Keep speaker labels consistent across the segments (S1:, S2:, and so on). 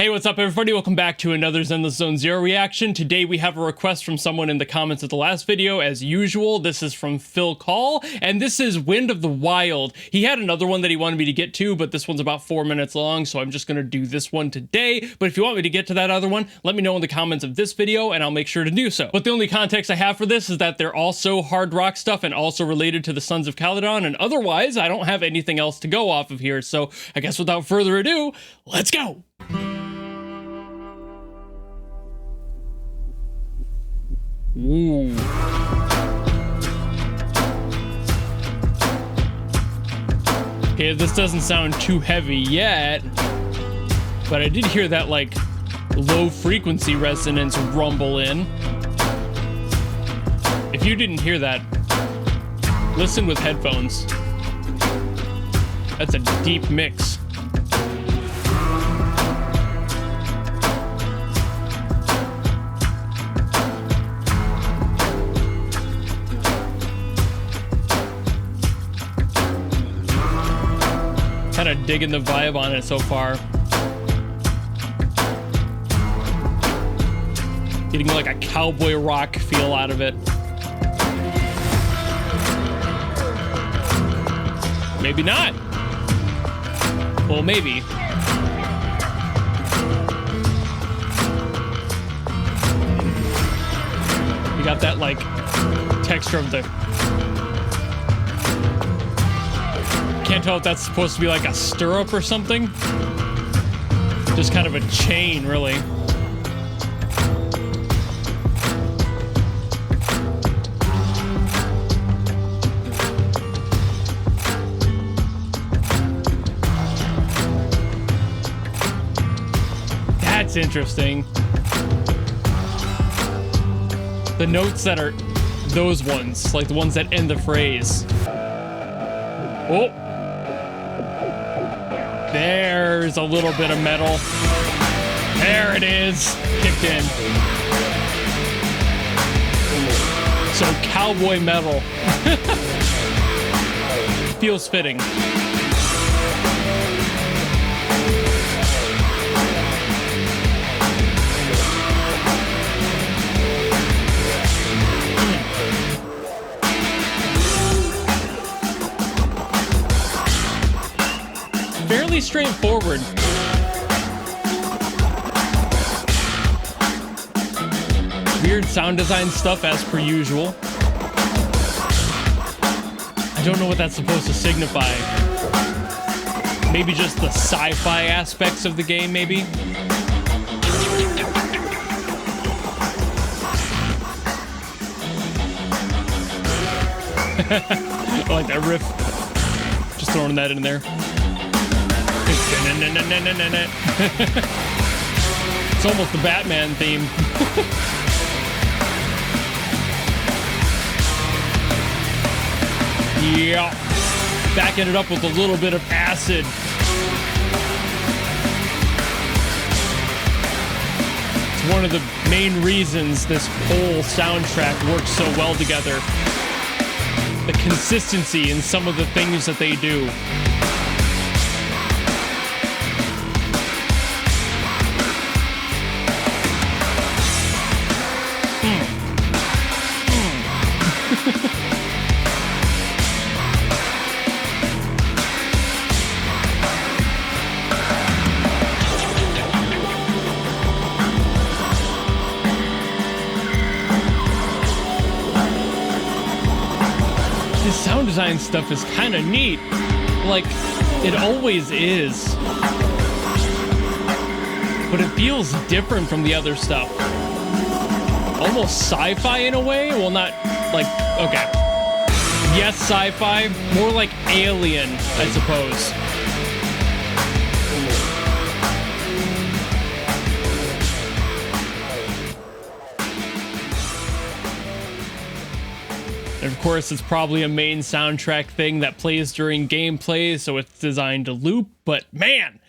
S1: Hey, what's up everybody? Welcome back to another Zenless Zone Zero reaction. Today we have a request from someone in the comments of the last video, as usual. This is from Phil Call, and this is Wind of the Wild. He had another one that he wanted me to get to, but this one's about 4 minutes long, so I'm just gonna do this one today. But if you want me to get to that other one, let me know in the comments of this video, and I'll make sure to do so. But the only context I have for this is that they're also hard rock stuff and also related to the Sons of Caledon, and otherwise, I don't have anything else to go off of here, so I guess without further ado, let's go! Ooh. Okay, this doesn't sound too heavy yet, but I did hear that like low frequency resonance rumble in. If you didn't hear that, listen with headphones. That's a deep mix. Kind of digging the vibe on it so far. Getting like a cowboy rock feel out of it. Maybe not. Well, maybe. You got that like texture of the... Can't tell if that's supposed to be like a stirrup or something. Just kind of a chain, really. That's interesting. The notes that are those ones, like the ones that end the phrase. Oh. There's a little bit of metal. There it is. Kicked in. So cowboy metal. Feels fitting. Fairly straightforward. Weird sound design stuff as per usual. I don't know what that's supposed to signify. Maybe just the sci-fi aspects of the game, maybe? I like that riff. Just throwing that in there. It's almost the Batman theme. Yeah. Backing it up with a little bit of acid. It's one of the main reasons this whole soundtrack works so well together. The consistency in some of the things that they do. This sound design stuff is kind of neat. Like, it always is. But it feels different from the other stuff. Almost sci-fi in a way? Well, not like, okay. Yes, sci-fi. More like Alien, I suppose. And of course, it's probably a main soundtrack thing that plays during gameplay, so it's designed to loop, but man,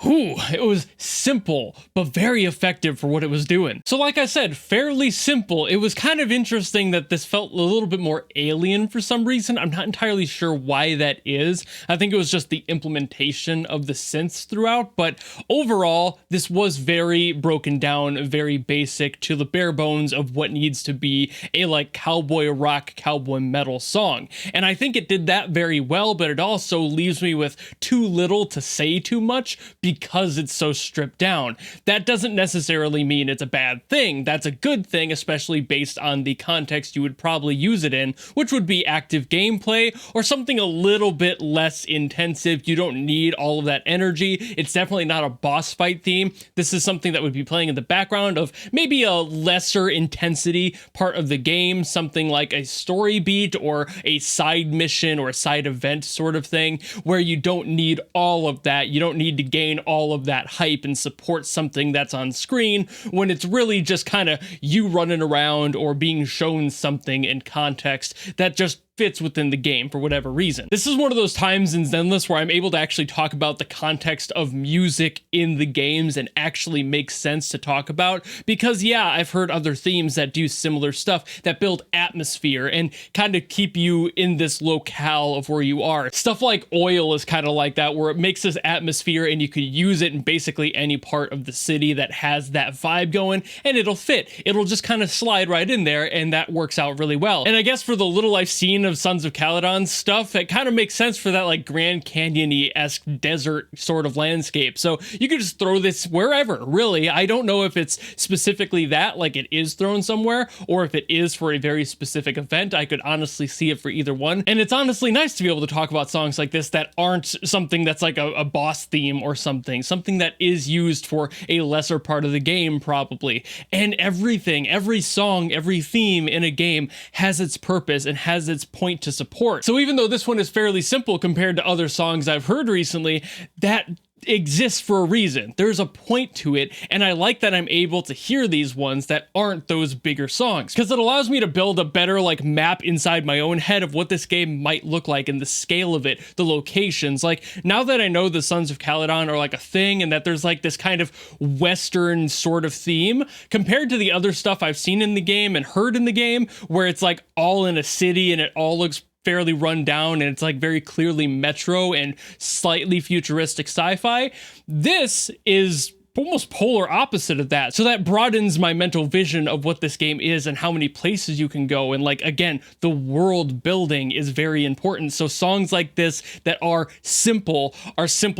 S1: it was simple, but very effective for what it was doing. So like I said, fairly simple. It was kind of interesting that this felt a little bit more alien for some reason. I'm not entirely sure why that is. I think it was just the implementation of the synths throughout, but overall, this was very broken down, very basic to the bare bones of what needs to be a like cowboy rock, cowboy metal song. And I think it did that very well, but it also leaves me with too little to say too much because it's so stripped down. That doesn't necessarily mean it's a bad thing. That's a good thing, especially based on the context you would probably use it in, which would be active gameplay or something a little bit less intensive. You don't need all of that energy. It's definitely not a boss fight theme. This is something that would be playing in the background of maybe a lesser intensity part of the game, something like a story beat or a side mission or a side event sort of thing, where you don't need all of that. You don't need to gain all of that hype and support something that's on screen when it's really just kind of you running around or being shown something in context that just fits within the game for whatever reason. This is one of those times in Zenless where I'm able to actually talk about the context of music in the games and actually makes sense to talk about, because yeah, I've heard other themes that do similar stuff that build atmosphere and kind of keep you in this locale of where you are. Stuff like Oil is kind of like that, where it makes this atmosphere and you could use it in basically any part of the city that has that vibe going and it'll fit. It'll just kind of slide right in there and that works out really well. And I guess for the little I've seen of Sons of Caledon stuff, it kind of makes sense for that like Grand Canyon-y-esque desert sort of landscape. So you could just throw this wherever, really. I don't know if it's specifically that, like it is thrown somewhere, or if it is for a very specific event. I could honestly see it for either one. And it's honestly nice to be able to talk about songs like this that aren't something that's like a boss theme or something that is used for a lesser part of the game probably. And everything, every song, every theme in a game has its purpose and has its point to support. So even though this one is fairly simple compared to other songs I've heard recently, that exists for a reason. There's a point to it, and I like that I'm able to hear these ones that aren't those bigger songs, because it allows me to build a better like map inside my own head of what this game might look like and the scale of it, the locations. Like now that I know the Sons of Caledon are like a thing and that there's like this kind of Western sort of theme compared to the other stuff I've seen in the game and heard in the game, where it's like all in a city and it all looks fairly run down and it's like very clearly metro and slightly futuristic sci-fi. This is almost polar opposite of that. So that broadens my mental vision of what this game is and how many places you can go. And like, again, the world building is very important. So songs like this that are simple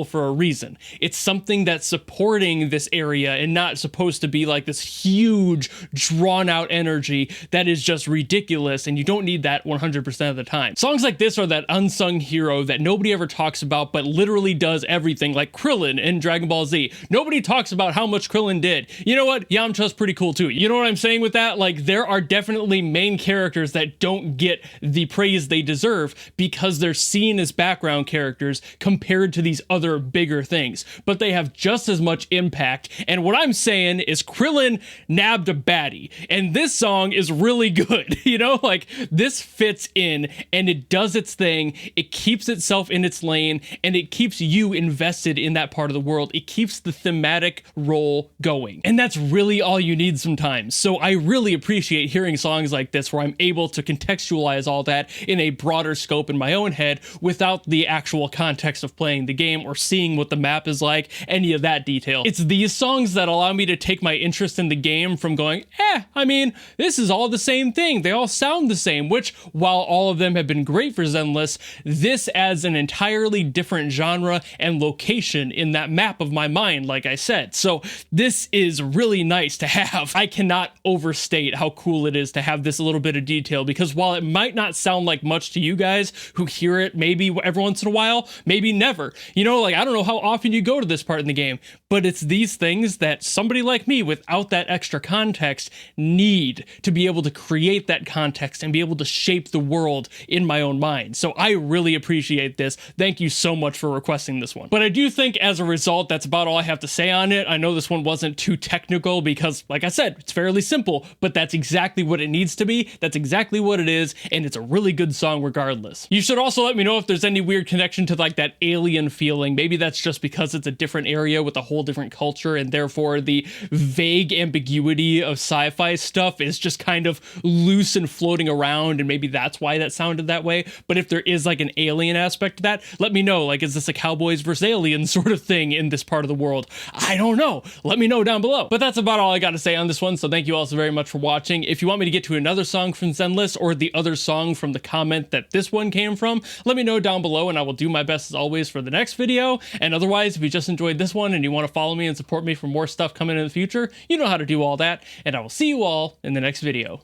S1: for a reason. It's something that's supporting this area and not supposed to be like this huge drawn out energy that is just ridiculous. And you don't need that 100% of the time. Songs like this are that unsung hero that nobody ever talks about, but literally does everything, like Krillin in Dragon Ball Z. Nobody talks about how much Krillin did. You know what? Yamcha's pretty cool too. You know what I'm saying with that? Like there are definitely main characters that don't get the praise they deserve because they're seen as background characters compared to these other bigger things, but they have just as much impact. And what I'm saying is Krillin nabbed a baddie, and this song is really good. You know, like this fits in and it does its thing. It keeps itself in its lane and it keeps you invested in that part of the world. It keeps the thematic role going. And that's really all you need sometimes. So I really appreciate hearing songs like this where I'm able to contextualize all that in a broader scope in my own head without the actual context of playing the game or seeing what the map is like, any of that detail. It's these songs that allow me to take my interest in the game from going, I mean, this is all the same thing. They all sound the same, which while all of them have been great for Zenless, this adds an entirely different genre and location in that map of my mind, like I said. So this is really nice to have. I cannot overstate how cool it is to have this little bit of detail, because while it might not sound like much to you guys who hear it maybe every once in a while, maybe never, you know, like I don't know how often you go to this part in the game, but it's these things that somebody like me without that extra context need to be able to create that context and be able to shape the world in my own mind. So I really appreciate this. Thank you so much for requesting this one. But I do think as a result, that's about all I have to say on on it. I know this one wasn't too technical because, like I said, it's fairly simple, but that's exactly what it needs to be. That's exactly what it is, and it's a really good song regardless. You should also let me know if there's any weird connection to like that alien feeling. Maybe that's just because it's a different area with a whole different culture, and therefore the vague ambiguity of sci-fi stuff is just kind of loose and floating around, and maybe that's why that sounded that way. But if there is like an alien aspect to that, let me know. Like, is this a cowboys versus aliens sort of thing in this part of the world? I don't know. Let me know down below. But that's about all I got to say on this one, so thank you all so very much for watching. If you want me to get to another song from Zenless or the other song from the comment that this one came from, let me know down below and I will do my best as always for the next video. And otherwise, if you just enjoyed this one and you want to follow me and support me for more stuff coming in the future, you know how to do all that, and I will see you all in the next video.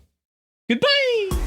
S1: Goodbye!